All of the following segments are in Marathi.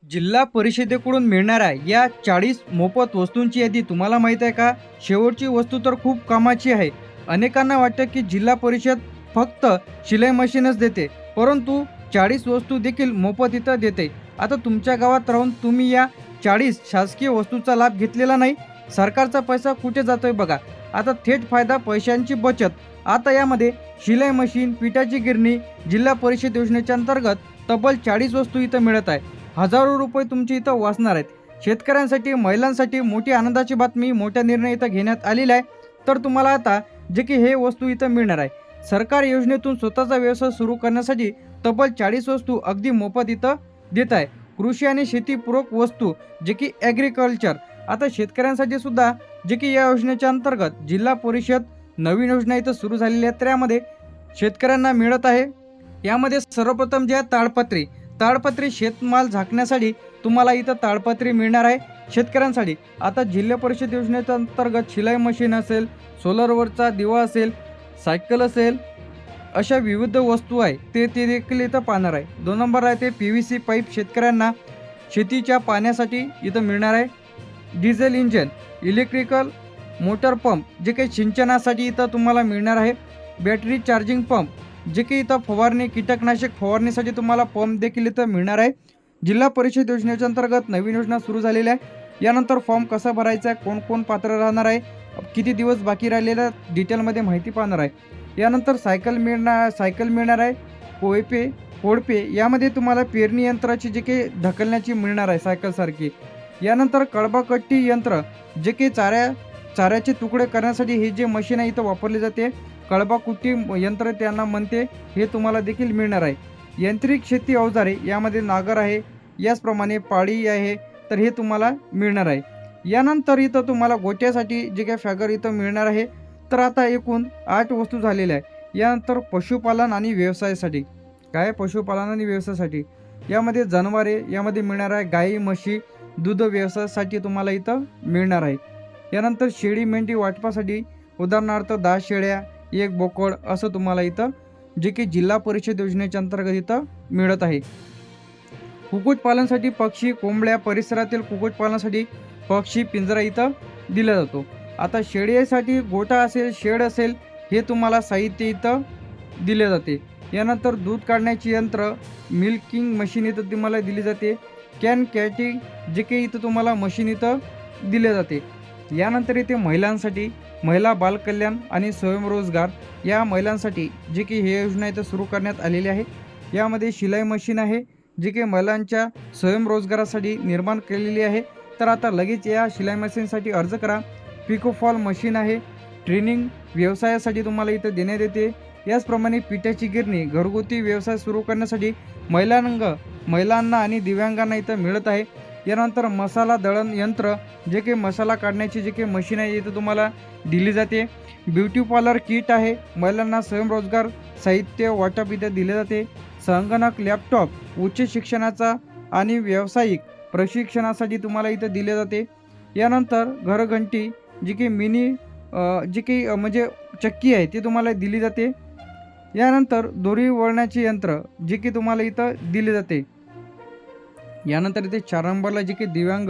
जिल्हा परिषदेकडून मिळणाऱ्या या 40 मोफत वस्तूंची यादी तुम्हाला माहीत आहे का? शेवटची वस्तू तर खूप कामाची आहे. अनेकांना वाटतं की जिल्हा परिषद फक्त शिलाई मशीनच देते, परंतु 40 वस्तू देखील मोफत इथं देते. आता तुमच्या गावात राहून तुम्ही या 40 शासकीय वस्तूंचा लाभ घेतलेला नाही. सरकारचा पैसा कुठे जातोय बघा. आता थेट फायदा पैशांची बचत. आता यामध्ये शिलाई मशीन, पिठाची गिरणी, जिल्हा परिषद योजनेच्या अंतर्गत तब्बल 40 वस्तू इथं मिळत आहे. हजारो रुपये तुमचे इथं वाचणार आहेत. शेतकऱ्यांसाठी, महिलांसाठी मोठी आनंदाची बातमी, मोठा निर्णय इथं घेण्यात आलेला आहे. तर तुम्हाला आता जे की हे वस्तू इथं मिळणार आहे. सरकार योजनेतून स्वतःचा व्यवसाय सुरू करण्यासाठी तब्बल 40 वस्तू अगदी मोफत इथं देत आहे. कृषी आणि शेतीपूरक वस्तू जे की ॲग्रिकल्चर. आता शेतकऱ्यांसाठी सुद्धा जे की या योजनेच्या अंतर्गत जिल्हा परिषद नवीन योजना इथं सुरू झालेली आहे. त्यामध्ये शेतकऱ्यांना मिळत आहे. यामध्ये सर्वप्रथम जे आहे ताडपत्री शेतमाल झाकण्यासाठी तुम्हाला इथं ताडपत्री मिळणार आहे शेतकऱ्यांसाठी. आता जिल्हा परिषद योजनेच्या अंतर्गत शिलाई मशीन असेल, सोलरवरचा दिवा असेल, सायकल असेल, अशा विविध वस्तू आहे ते देखील इथं पाहणार आहे. 2 नंबर आहे ते PVC पाईप शेतकऱ्यांना शेतीच्या पाण्यासाठी इथं मिळणार आहे. Diesel engine, electrical motor pump जे काही सिंचनासाठी इथं तुम्हाला मिळणार आहे. बॅटरी चार्जिंग पंप जे की इथं फवारणी, कीटकनाशक फवारणीसाठी तुम्हाला पंप देखील इथं मिळणार आहे. जिल्हा परिषद योजनेच्या अंतर्गत नवीन योजना सुरू झालेली आहे. यानंतर फॉर्म कसा भरायचा आहे, कोण कोण पात्र राहणार आहे, किती दिवस बाकी राहिलेल्या डिटेलमध्ये माहिती पाहणार आहे. यानंतर सायकल मिळणार आहे. कोळपे यामध्ये तुम्हाला पेरणी यंत्राची जे की ढकलण्याची मिळणार आहे सायकलसारखी. यानंतर कळबाकट्टी यंत्र जे की चाऱ्याचे तुकडे करण्यासाठी हे जे मशीन आहे इथं वापरले जाते, कळबाकुट्टी यंत्र त्यांना म्हणते, हे तुम्हाला देखील मिळणार आहे. यांत्रिक शेती अवजारे यामध्ये नागर आहे, याचप्रमाणे पाळी आहे, तर हे तुम्हाला मिळणार आहे. यानंतर इथं तुम्हाला गोट्यासाठी जे काही फॅगर इथं मिळणार आहे. तर आता एकूण 8 वस्तू झालेल्या आहे. यानंतर पशुपालन आणि व्यवसायासाठी पशुपालन आणि व्यवसायासाठी यामध्ये जनावरे यामध्ये मिळणार आहे. गाई, म्हशी, दूध व्यवसायासाठी तुम्हाला इथं मिळणार आहे. यानंतर शेळी मेंढी वाटपासाठी उदाहरणार्थ 10 शेळ्या, 1 बोकड असं तुम्हाला इथं जे की जिल्हा परिषद योजनेच्या अंतर्गत इथं मिळत आहे. कुक्कुटपालनासाठी पक्षी, कोंबड्या, परिसरातील कुक्कुटपालनासाठी पक्षी पिंजरा इथं दिला जातो. आता शेळीसाठी गोठा असेल, शेड असेल, हे तुम्हाला साहित्य इथं दिले जाते. यानंतर दूध काढण्याची यंत्र, मिल्किंग मशीन इथं तुम्हाला दिली जाते. कॅटिंग जे काही इथं तुम्हाला मशीन इथं दिले जाते. यानंतर इथे महिलांसाठी महिला बालकल्याण आणि स्वयंरोजगार या महिलांसाठी जे की हे योजना इथं सुरू करण्यात आलेली आहे. यामध्ये शिलाई मशीन आहे जी की महिलांच्या स्वयंरोजगारासाठी निर्माण केलेली आहे. तर आता लगेच या शिलाई मशीनसाठी अर्ज करा. पिकोफॉल मशीन आहे, ट्रेनिंग व्यवसायासाठी तुम्हाला इथं देण्यात येते. याचप्रमाणे पिठाची गिरणी घरगुती व्यवसाय सुरू करण्यासाठी महिलांना आणि दिव्यांगांना इथं मिळत आहे. यानंतर मसाला दळण यंत्र जे की मसाला काढण्याची जे की मशीन आहे इथं तुम्हाला दिली जाते. ब्युटी पार्लर किट आहे, महिलांना स्वयंरोजगार साहित्य वाटप इथं दिले जाते. संगणक, लॅपटॉप उच्च शिक्षणाचा आणि व्यावसायिक प्रशिक्षणासाठी तुम्हाला इथं दिले जाते. यानंतर घरघंटी जी की जी की म्हणजे चक्की आहे ती तुम्हाला दिली जाते. यानंतर दोरी वळण्याचे यंत्र जे की तुम्हाला इथं दिले जाते. यानंतर इथे 4 नंबरला जे काही दिव्यांग,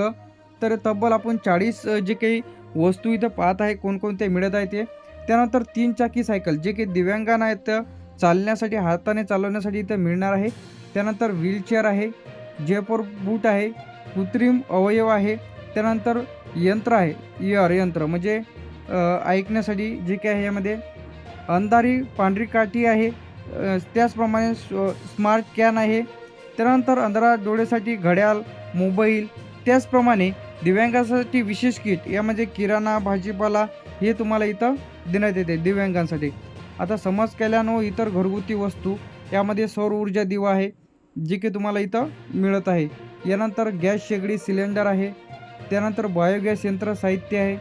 तर तब्बल आपण 40 जे काही वस्तू इथं पाहत आहे कोणकोणते मिळत आहे ते. त्यानंतर 3 चाकी सायकल जे की दिव्यांगांना आहेत चालण्यासाठी, हाताने चालवण्यासाठी इथं मिळणार आहे. त्यानंतर व्हीलचेअर आहे, जयपूर बूट आहे, कृत्रिम अवयव आहे. त्यानंतर यंत्र आहे, इयर यंत्र म्हणजे ऐकण्यासाठी जे काही आहे. यामध्ये अंधारी पांढरी काठी आहे, त्याचप्रमाणे स्मार्ट कॅन आहे. त्यानंतर अंधारा डोळ्यासाठी घड्याळ, मोबाईल, त्याचप्रमाणे दिव्यांगांसाठी विशेष किट यामध्ये किराणा, भाजीपाला हे तुम्हाला इथं देण्यात येते दिव्यांगांसाठी. आता समाज कल्याण व इतर घरगुती वस्तू यामध्ये सौर ऊर्जा दिवा आहे जे की तुम्हाला इथं मिळत आहे. यानंतर गॅस शेगडी, सिलेंडर आहे. त्यानंतर बायोगॅस यंत्र साहित्य आहे.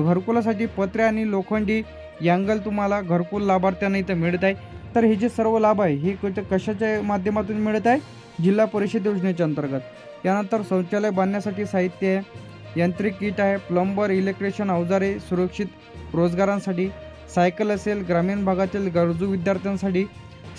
घरकुलासाठी पत्रे आणि लोखंडी अँगल तुम्हाला घरकुल लाभार्थ्यांना इथं मिळत आहे. तर हे जे सर्व लाभ आहे हे कशाच्या माध्यमातून मिळत आहे? जिल्हा परिषद योजनेच्या अंतर्गत. यानंतर शौचालय बांधण्यासाठी साहित्य आहे, यांत्रिक किट आहे, प्लंबर, इलेक्ट्रिशियन अवजारे, सुरक्षित रोजगारांसाठी सायकल असेल, ग्रामीण भागातील गरजू विद्यार्थ्यांसाठी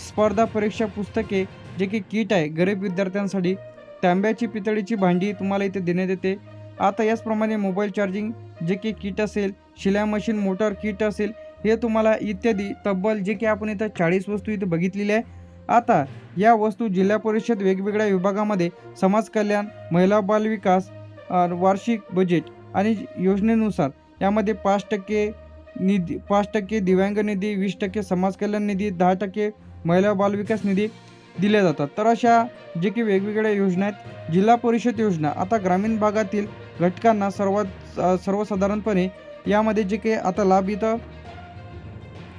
स्पर्धा परीक्षा पुस्तके जे की किट आहे गरीब विद्यार्थ्यांसाठी. तांब्याची पितळीची भांडी तुम्हाला इथे देण्यात येते. आता याचप्रमाणे मोबाईल चार्जिंग जे की किट असेल, शिलाई मशीन मोटर किट असेल, हे तुम्हाला इत्यादी तब्बल जे की आपण इथं 40 वस्तू इथे बघितलेल्या आहे. आता या वस्तू जिल्हा परिषद वेगवेगळ्या विभागामध्ये समाज कल्याण, महिला बाल विकास, वार्षिक बजेट आणि योजनेनुसार यामध्ये 5% निधी, 5% दिव्यांग निधी, 20% समाज कल्याण निधी, 10% महिला बाल विकास निधी दिल्या जातात. तर अशा जे की वेगवेगळ्या योजना आहेत. जिल्हा परिषद योजना आता ग्रामीण भागातील घटकांना सर्वसाधारणपणे यामध्ये जे काही आता लाभ इथं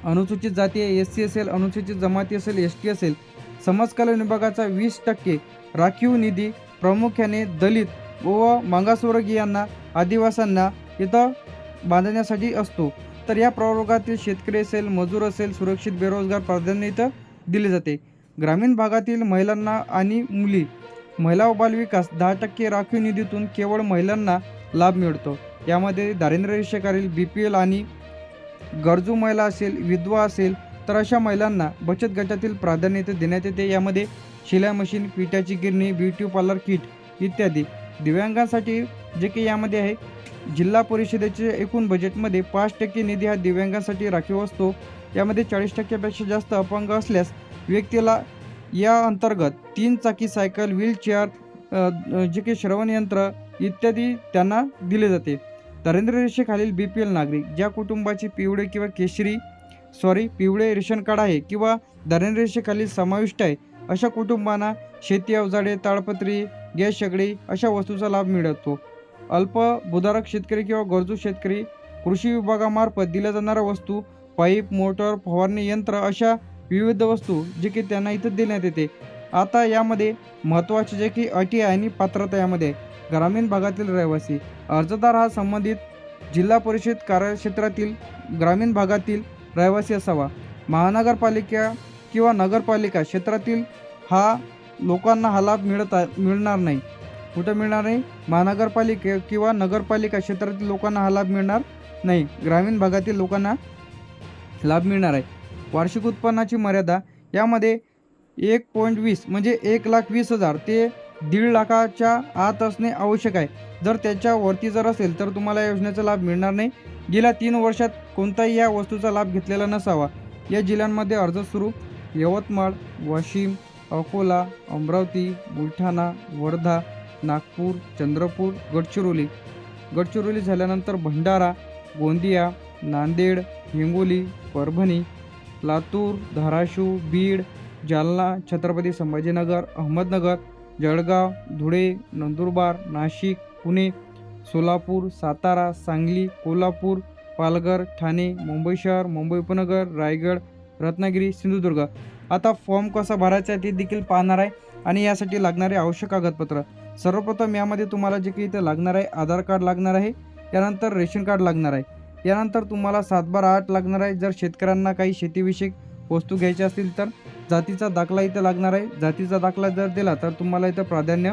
अनुसूचित जाती SC असेल, अनुसूचित जमाती असेल, ST असेल, समाज कल्याण विभागाचा 20% राखीव निधी प्रामुख्याने दलित व मागासवर्गीयांना, आदिवासींना इथं बांधण्यासाठी असतो. तर या प्रवर्गातील शेतकरी असेल, मजूर असेल, सुरक्षित बेरोजगार प्राधान्य इथं दिले जाते. ग्रामीण भागातील महिलांना आणि मुली, महिला व बाल विकास 10% राखीव निधीतून केवळ महिलांना लाभ मिळतो. यामध्ये दारिद्र्य रेषेखालील BPL आणि गरजू महिला असेल, विधवा असेल, तर अशा महिलांना बचत गटातील प्राधान्य इथे देण्यात येते. यामध्ये शिलाई मशीन, पिठाची गिरणी, ब्युटी पार्लर किट इत्यादी. दिव्यांगांसाठी जे की यामध्ये आहे, जिल्हा परिषदेच्या एकूण बजेटमध्ये 5% निधी हा दिव्यांगांसाठी राखीव असतो. यामध्ये 40%पेक्षा जास्त अपंग असल्यास व्यक्तीला या अंतर्गत 3 चाकी सायकल, व्हीलचेअर, जे की श्रवण यंत्र इत्यादी त्यांना दिले जाते. दारिद्र्य रेषेखालील BPL नागरिक, ज्या कुटुंबाची पिवळे रेशन कार्ड आहे किंवा दारिद्र्य रेषेखालील समाविष्ट आहे, अशा कुटुंबांना शेती अवजारे, ताडपत्री, गॅस शेगडी अशा वस्तूचा लाभ मिळतो. अल्पभूधारक शेतकरी किंवा गरजू शेतकरी कृषी विभागामार्फत दिल्या जाणाऱ्या वस्तू, पाईप, मोटर, फवारणी यंत्र अशा विविध वस्तू जे की त्यांना इथं देण्यात येते. आता यामध्ये महत्त्वाचे जे की अटी आणि पात्रता यामध्ये ग्रामीण भागातील रहिवासी अर्जदार हा संबंधित जिल्हा परिषद कार्यक्षेत्रातील ग्रामीण भागातील रहिवासी असावा. महानगरपालिका किंवा नगरपालिका क्षेत्रातील लोकांना हा लाभ मिळणार नाही. कुठं मिळणार नाही? महानगरपालिका किंवा नगरपालिका क्षेत्रातील लोकांना हा लाभ मिळणार नाही. ग्रामीण भागातील लोकांना लाभ मिळणार आहे. वार्षिक उत्पन्नाची मर्यादा यामध्ये 1.20 म्हणजे 1,20,000 ते 1.5 लाखाच्या आत असणे आवश्यक आहे. जर त्याच्यावरती जर असेल तर तुम्हाला या योजनेचा लाभ मिळणार नाही. गेल्या 3 वर्षात कोणताही या वस्तूचा लाभ घेतलेला नसावा. या जिल्ह्यांमध्ये अर्ज सुरू: यवतमाळ, वाशिम, अकोला, अमरावती, बुलढाणा, वर्धा, नागपूर, चंद्रपूर, गडचिरोली झाल्यानंतर भंडारा, गोंदिया, नांदेड, हिंगोली, परभणी, लातूर, धाराशिव, बीड, जालना, छत्रपती संभाजीनगर, अहमदनगर, जळगाव, धुळे, नंदुरबार, नाशिक, पुणे, सोलापूर, सातारा, सांगली, कोल्हापूर, पालघर, ठाणे, मुंबई शहर, मुंबई उपनगर, रायगड, रत्नागिरी, सिंधुदुर्ग. आता फॉर्म कसा भरायचा आहे ते देखील पाहणार आहे आणि यासाठी लागणारे आवश्यक कागदपत्र. सर्वप्रथम यामध्ये तुम्हाला जे काही इथं लागणार आहे, आधार कार्ड लागणार आहे, यानंतर रेशन कार्ड लागणार आहे, यानंतर तुम्हाला 7/8 लागणार आहे. जर शेतकऱ्यांना काही शेतीविषयक वस्तू घ्यायच्या असतील तर जातीचा दाखला इथं लागणार आहे. जातीचा दाखला जर दिला तर तुम्हाला इथं प्राधान्य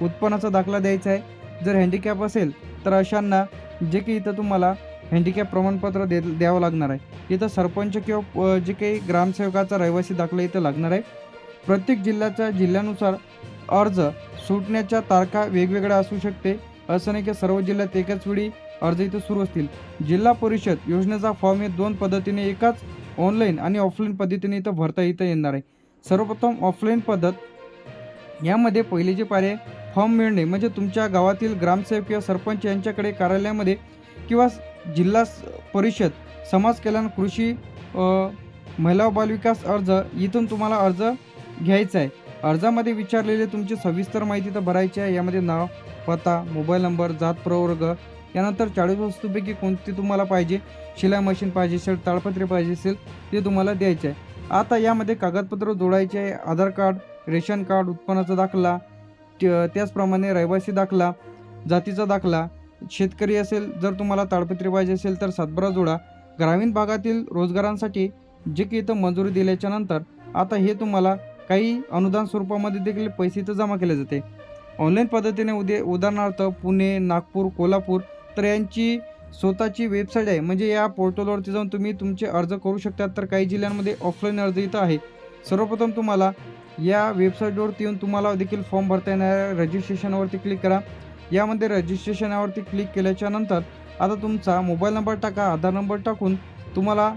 उत्पन्नाचा दाखला द्यायचा आहे. जर हँडिकॅप असेल तर अशांना जे की इथं तुम्हाला हँडिकॅप प्रमाणपत्र द्यावं लागणार आहे. इथं सरपंच किंवा जे काही ग्रामसेवकाचा रहिवासी दाखला इथं लागणार आहे. प्रत्येक जिल्ह्यानुसार अर्ज सुटण्याच्या तारखा वेगवेगळ्या असू शकते. असं नाही की सर्व जिल्ह्यात एकाच वेळी अर्ज इथं सुरू असतील. जिल्हा परिषद योजनेचा फॉर्म हे 2 पद्धतीने, एकाच ऑनलाईन आणि ऑफलाईन पद्धतीने इथं भरता येणार आहे. सर्वप्रथम ऑफलाईन पद्धत, यामध्ये पहिले जे पर्याय फॉर्म मिळणे म्हणजे तुमच्या गावातील ग्रामसेवक किंवा सरपंच यांच्याकडे कार्यालयामध्ये किंवा जिल्हा परिषद समाज कल्याण कृषी महिला व बालविकास अर्ज इथून तुम्हाला अर्ज घ्यायचा आहे. अर्जामध्ये विचारलेले तुमची सविस्तर माहिती तर भरायची आहे. यामध्ये नाव, पत्ता, मोबाईल नंबर, जात प्रवर्ग, यानंतर 40 वस्तूपैकी कोणती तुम्हाला पाहिजे, शिलाई मशीन पाहिजे असेल, ताडपत्री पाहिजे असेल ते तुम्हाला द्यायचे आहे. आता यामध्ये कागदपत्र जोडायचे आहे: आधार कार्ड, रेशन कार्ड, उत्पन्नाचा दाखला, त्याचप्रमाणे रहिवासी दाखला, जातीचा दाखला. शेतकरी असेल जर तुम्हाला ताडपत्री पाहिजे असेल तर 7/12 जोडा. ग्रामीण भागातील रोजगारांसाठी जे की इथं मंजुरी दिल्याच्या नंतर आता हे तुम्हाला काही अनुदान स्वरूपामध्ये देखील पैसे इथं जमा केले जाते. ऑनलाईन पद्धतीने उदाहरणार्थ पुणे, नागपूर, कोल्हापूर, तर यांची स्वतःची वेबसाईट आहे. म्हणजे या पोर्टलवरती जाऊन तुम्ही तुमचे अर्ज करू शकता. तर काही जिल्ह्यांमध्ये ऑफलाईन अर्ज इथं आहे. सर्वप्रथम तुम्हाला या वेबसाईटवरती येऊन तुम्हाला देखील फॉर्म भरता येणार आहे. रजिस्ट्रेशनवरती क्लिक करा. यामध्ये रजिस्ट्रेशनवरती क्लिक केल्याच्यानंतर आता तुमचा मोबाईल नंबर टाका, आधार नंबर टाकून तुम्हाला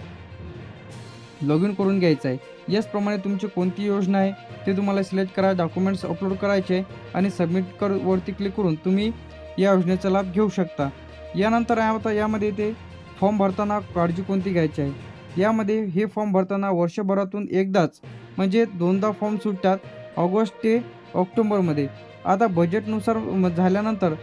लॉग इन करून घ्यायचं आहे. याचप्रमाणे तुमची कोणती योजना आहे ते तुम्हाला सिलेक्ट करा, डॉक्युमेंट्स अपलोड करायचे आणि सबमिट वरती क्लिक करून तुम्ही या योजनेचा लाभ घेऊ शकता. यानंतर आता यामध्ये ते फॉर्म भरताना काळजी कोणती घ्यायची आहे. यामध्ये हे फॉर्म भरताना वर्षभरातून एकदाच म्हणजे 2दा फॉर्म सुटतात, ऑगस्ट ते ऑक्टोबरमध्ये. आता बजेटनुसार झाल्यानंतर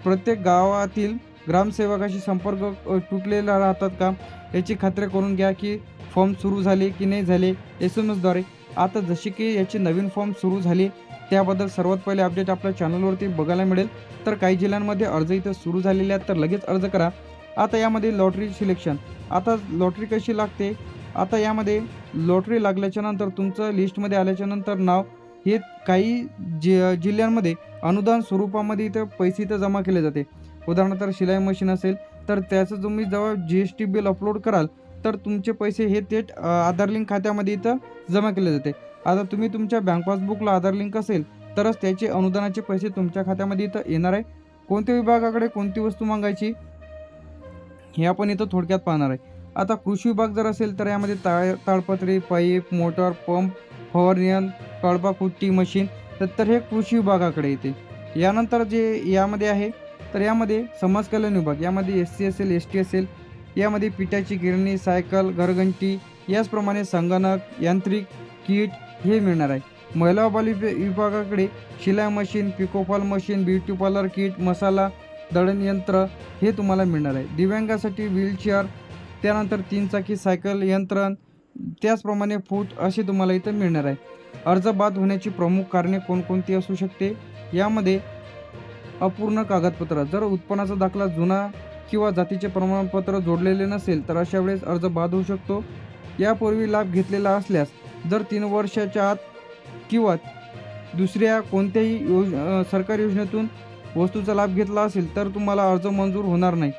प्रत्येक गावातील ग्रामसेवकाशी संपर्क तुटलेला राहतात का याची खात्री करून घ्या की फॉर्म सुरू झाले की नाही झाले SMS द्वारे. आता जसे की याचे नवीन फॉर्म सुरू झाले त्याबद्दल सर्वात पहिले अपडेट आपल्या चॅनलवरती बघायला मिळेल. तर काही जिल्ह्यांमध्ये अर्ज इथं सुरू झालेले आहेत, तर लगेच अर्ज करा. आता यामध्ये लॉटरी सिलेक्शन. आता लॉटरी कशी लागते. आता यामध्ये लॉटरी लागल्याच्यानंतर तुमचं लिस्टमध्ये आल्याच्यानंतर नाव हे काही जिल्ह्यांमध्ये अनुदान स्वरूपामध्ये इथं पैसे इथं जमा केले जाते. उदाहरणार्थ शिलाई मशीन असेल तर त्याचं तुम्ही जेव्हा GST बिल अपलोड कराल तर तुमचे पैसे हे थेट आधार लिंक खात्यामध्ये इथं जमा केले जाते. आता तुम्ही तुमच्या बँक पासबुकला आधार लिंक असेल तरच त्याचे अनुदानाचे पैसे तुमच्या खात्यामध्ये इथं येणार आहे. कोणत्या विभागाकडे कोणती वस्तू मागायची हे आपण इथं थोडक्यात पाहणार आहे. आता कृषी विभाग जर असेल तर यामध्ये ताडपत्री, पाईप, मोटर, पंप, फवारणी यंत्र, कळपा, कुट्टी, मशीन तर हे कृषी विभागाकडे येते. यानंतर जे यामध्ये आहे तर यामध्ये समाज कल्याण विभाग, यामध्ये SC असेल, ST असेल, यामध्ये पिठाची गिरणी, सायकल, घरघंटी, याचप्रमाणे संगणक, यांत्रिक किट हे मिळणार आहे. महिला बाल विभागाकडे शिलाई machine, pico fall machine, beauty parlour kit, मसाला दळण यंत्र हे तुम्हाला मिळणार आहे. दिव्यांगासाठी व्हीलचेअर, त्यानंतर 3 चाकी सायकल, यंत्रण, त्याचप्रमाणे फूट असे तुम्हाला इथं मिळणार आहे. अर्ज बाद होण्याची प्रमुख कारणे कोणकोणती असू शकते. यामध्ये अपूर्ण कागदपत्र, जर उत्पन्नाचा दाखला जुना किंवा जातीचे प्रमाणपत्र जोडलेले नसेल तर अशा वेळेस अर्ज बाद होऊ शकतो. यापूर्वी लाभ घेतलेला असल्यास जर 3 वर्षाच्या आत किंवा दुसऱ्या कोणत्याही सरकारी योजनेतून वस्तूचा लाभ घेतला असेल तर तुम्हाला अर्ज मंजूर होणार नाही.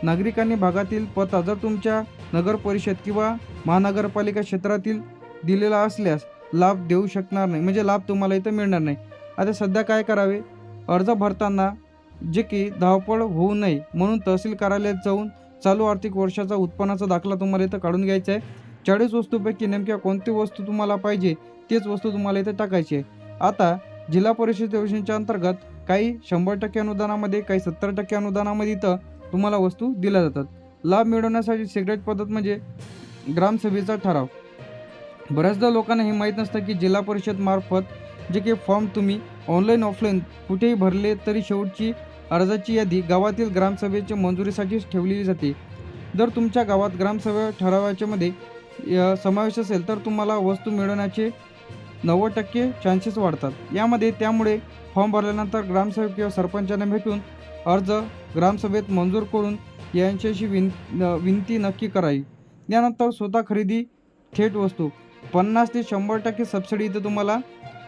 नागरिकांनी भागातील पत्ता जर तुमच्या नगर परिषद किंवा महानगरपालिका क्षेत्रातील दिलेला असल्यास लाभ देऊ शकणार नाही, म्हणजे लाभ तुम्हाला इथं मिळणार नाही. आता सध्या काय करावे. अर्ज भरताना जे की धावपळ होऊ नये म्हणून तहसील कार्यालयात जाऊन चालू आर्थिक वर्षाचा उत्पन्नाचा दाखला तुम्हाला इथं काढून घ्यायचा आहे. 40 वस्तूपैकी नेमक्या कोणती वस्तू तुम्हाला पाहिजे तेच वस्तू तुम्हाला इथं टाकायची आहे. आता जिल्हा परिषद योजनेच्या अंतर्गत काही 100% अनुदानामध्ये, काही 70% अनुदानामध्ये इथं तुम्हाला वस्तू दिल्या जातात. लाभ मिळवण्यासाठी सिक्रेट पद्धत म्हणजे ग्रामसभेचा ठराव. बऱ्याचदा लोकांना हे माहीत नसतं की जिल्हा परिषद मार्फत जे काही फॉर्म तुम्ही ऑनलाईन ऑफलाईन कुठेही भरले तरी शेवटची अर्जाची यादी गावातील ग्रामसभेच्या मंजुरीसाठीच ठेवलेली जाते. जर तुमच्या गावात ग्रामसभा ठरावाच्यामध्ये समावेश असेल तर तुम्हाला वस्तू मिळवण्याचे 90% चान्सेस वाढतात. त्यामुळे फॉर्म भरल्यानंतर ग्रामसेवक किंवा सरपंचांना भेटून अर्ज ग्रामसभेत मंजूर करून यांच्याशी विनंती नक्की करावी. यानंतर स्वतः खरेदी थेट वस्तू 50 ते 100% सबसिडी इथं तुम्हाला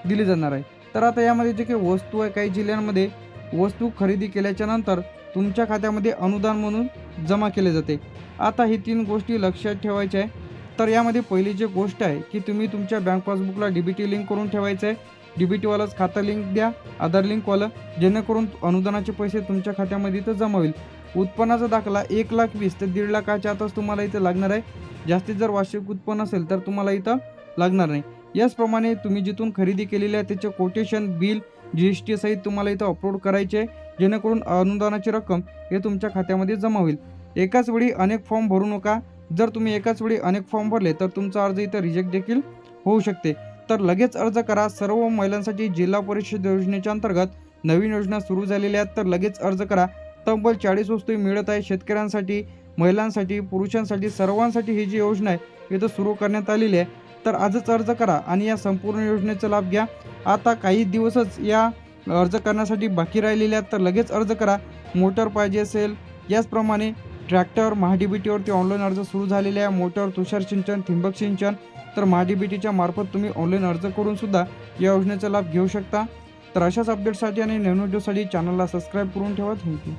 दिली जाणार आहे. तर आता यामध्ये जे काही वस्तू आहे, काही जिल्ह्यांमध्ये वस्तू खरेदी केल्याच्यानंतर तुमच्या खात्यामध्ये अनुदान म्हणून जमा केले जाते. आता ही 3 गोष्टी लक्षात ठेवायच्या आहे. तर यामध्ये पहिली जी गोष्ट आहे की तुम्ही तुमच्या बँक पासबुकला DBT लिंक करून ठेवायचं आहे. DBTवालाच खातं लिंक द्या, आधार लिंकवालं, जेणेकरून अनुदानाचे पैसे तुमच्या खात्यामध्ये इथं जमा होईल. उत्पन्नाचा दाखला 1,20,000 ते 1,50,000 आतच तुम्हाला इथं लागणार आहे. जास्तीत जर वार्षिक उत्पन्न असेल तर तुम्हाला इथं लागणार नाही. याचप्रमाणे तुम्ही जिथून खरेदी केलेली आहे त्याचे कोटेशन, बिल, GST सहित तुम्हाला इथं अपलोड करायचे आहे, जेणेकरून अनुदानाची रक्कम हे तुमच्या खात्यामध्ये जमा होईल. एकाच वेळी अनेक फॉर्म भरू नका. जर तुम्ही एकाच वेळी अनेक फॉर्म भरले तर तुमचा अर्ज इथं रिजेक्ट देखील होऊ शकते. तर लगेच अर्ज करा. सर्व महिलांसाठी जिल्हा परिषद योजनेच्या अंतर्गत नवीन योजना सुरू झालेल्या आहेत, तर लगेच अर्ज करा. तब्बल 40 वस्तू मिळत आहे. शेतकऱ्यांसाठी, महिलांसाठी, पुरुषांसाठी, सर्वांसाठी ही जी योजना आहे इथं सुरू करण्यात आलेली आहे. तर आजच अर्ज करा आणि या संपूर्ण योजनेचा लाभ घ्या. आता काही दिवसच या अर्ज करण्यासाठी बाकी राहिलेले आहेत, तर लगेच अर्ज करा. मोटर पाहिजे असेल, याचप्रमाणे ट्रॅक्टर, MahaDBTवरती ऑनलाईन अर्ज सुरू झालेले आहे. मोटर, तुषार सिंचन, ठिबक सिंचन, तर MahaDBTच्या मार्फत तुम्ही ऑनलाईन अर्ज करून सुद्धा या योजनेचा लाभ घेऊ शकता. तर अशाच अपडेटसाठी आणि नवीन व्हिडिओसाठी चॅनलला सबस्क्राईब करून ठेवा. थँक्यू.